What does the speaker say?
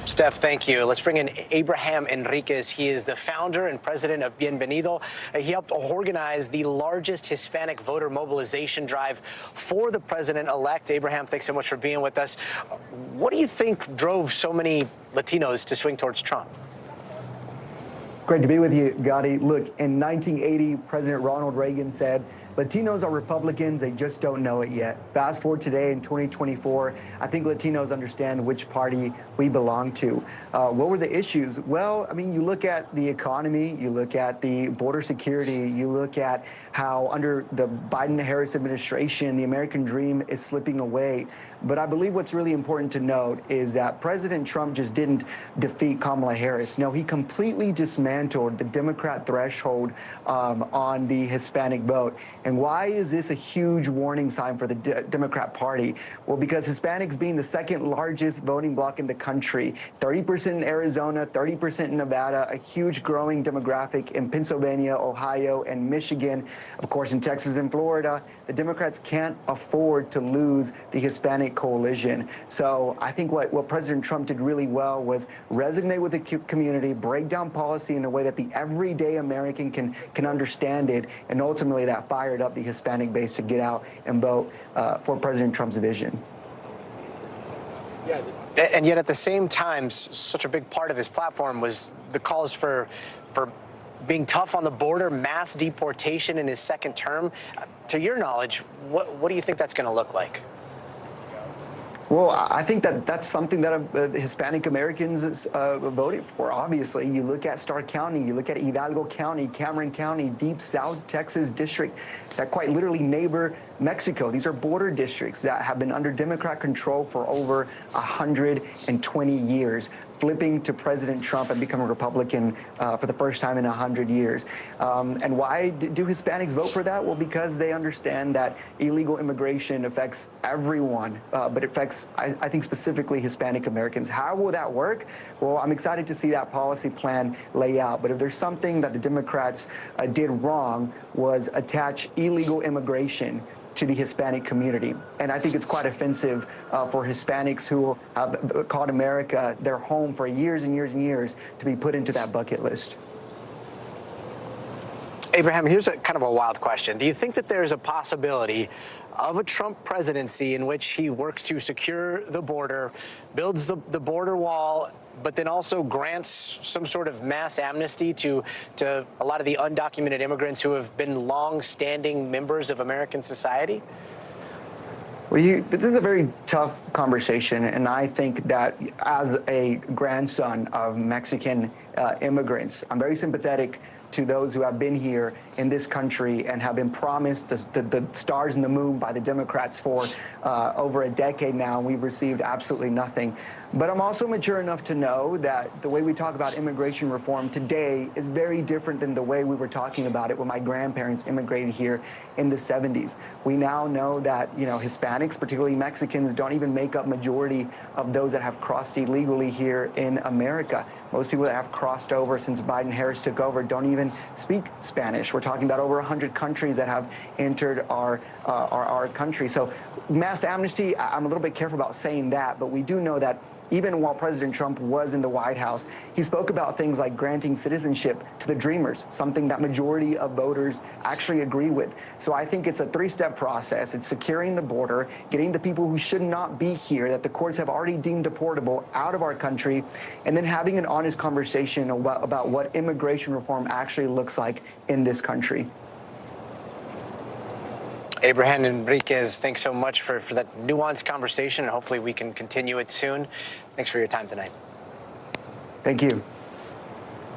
Steph, thank you. Let's bring in Abraham Enriquez. He is the founder and president of Bienvenido. He helped organize the largest Hispanic voter mobilization drive for the president-elect. Abraham, thanks so much for being with us. What do you think drove so many Latinos to swing towards Trump? Great to be with you, Gotti. Look, in 1980, President Ronald Reagan said, Latinos are Republicans, they just don't know it yet. Fast forward today in 2024, I think Latinos understand which party we belong to. What were the issues? Well, I mean, you look at the economy, you look at the border security, you look at how under the Biden-Harris administration, the American dream is slipping away. But I believe what's really important to note is that President Trump just didn't defeat Kamala Harris. No, he completely dismantled the Democrat threshold on the Hispanic vote. And why is this a huge warning sign for the Democrat Party? Well, because Hispanics being the second largest voting bloc in the country, 30% in Arizona, 30% in Nevada, a huge growing demographic in Pennsylvania, Ohio, and Michigan, of course, in Texas and Florida, the Democrats can't afford to lose the Hispanic coalition. So I think what President Trump did really well was resonate with the community, break down policy in a way that the everyday American can understand it, and ultimately that fired up the Hispanic base to get out and vote for President Trump's vision. And yet at the same time, such a big part of his platform was the calls for being tough on the border, mass deportation in his second term. To your knowledge, what do you think that's going to look like? Well, I think that's something that Hispanic Americans voted for. Obviously, you look at Starr County, you look at Hidalgo County, Cameron County, Deep South Texas district that quite literally neighbor Mexico. These are border districts that have been under Democrat control for over 120 years, flipping to President Trump and becoming a Republican for the first time in 100 years. And why do Hispanics vote for that? Well, because they understand that illegal immigration affects everyone, but it affects, I think, specifically Hispanic Americans. How will that work? Well, I'm excited to see that policy plan lay out. But if there's something that the Democrats did wrong was attach illegal immigration to the Hispanic community. And I think it's quite offensive for Hispanics who have called America their home for years and years and years to be put into that bucket list. Abraham, here's a kind of a wild question. Do you think that there's a possibility of a Trump presidency in which he works to secure the border, builds the border wall, but then also grants some sort of mass amnesty to a lot of the undocumented immigrants who have been long-standing members of American society? Well, this is a very tough conversation, and I think that as a grandson of Mexican immigrants, I'm very sympathetic to those who have been here in this country and have been promised the stars and the moon by the Democrats for over a decade now, and we've received absolutely nothing. But I'm also mature enough to know that the way we talk about immigration reform today is very different than the way we were talking about it when my grandparents immigrated here in the 70s. We now know that, Hispanics, particularly Mexicans, don't even make up majority of those that have crossed illegally here in America. Most people that have crossed over since Biden-Harris took over don't even speak Spanish. We're talking about over 100 countries that have entered our country. So mass amnesty, I'm a little bit careful about saying that, but we do know that even while President Trump was in the White House, he spoke about things like granting citizenship to the Dreamers, something that majority of voters actually agree with. So I think it's a three-step process. It's securing the border, getting the people who should not be here, that the courts have already deemed deportable, out of our country, and then having an honest conversation about what immigration reform actually looks like in this country. Abraham Enriquez, thanks so much for that nuanced conversation, and hopefully we can continue it soon. Thanks for your time tonight. Thank you.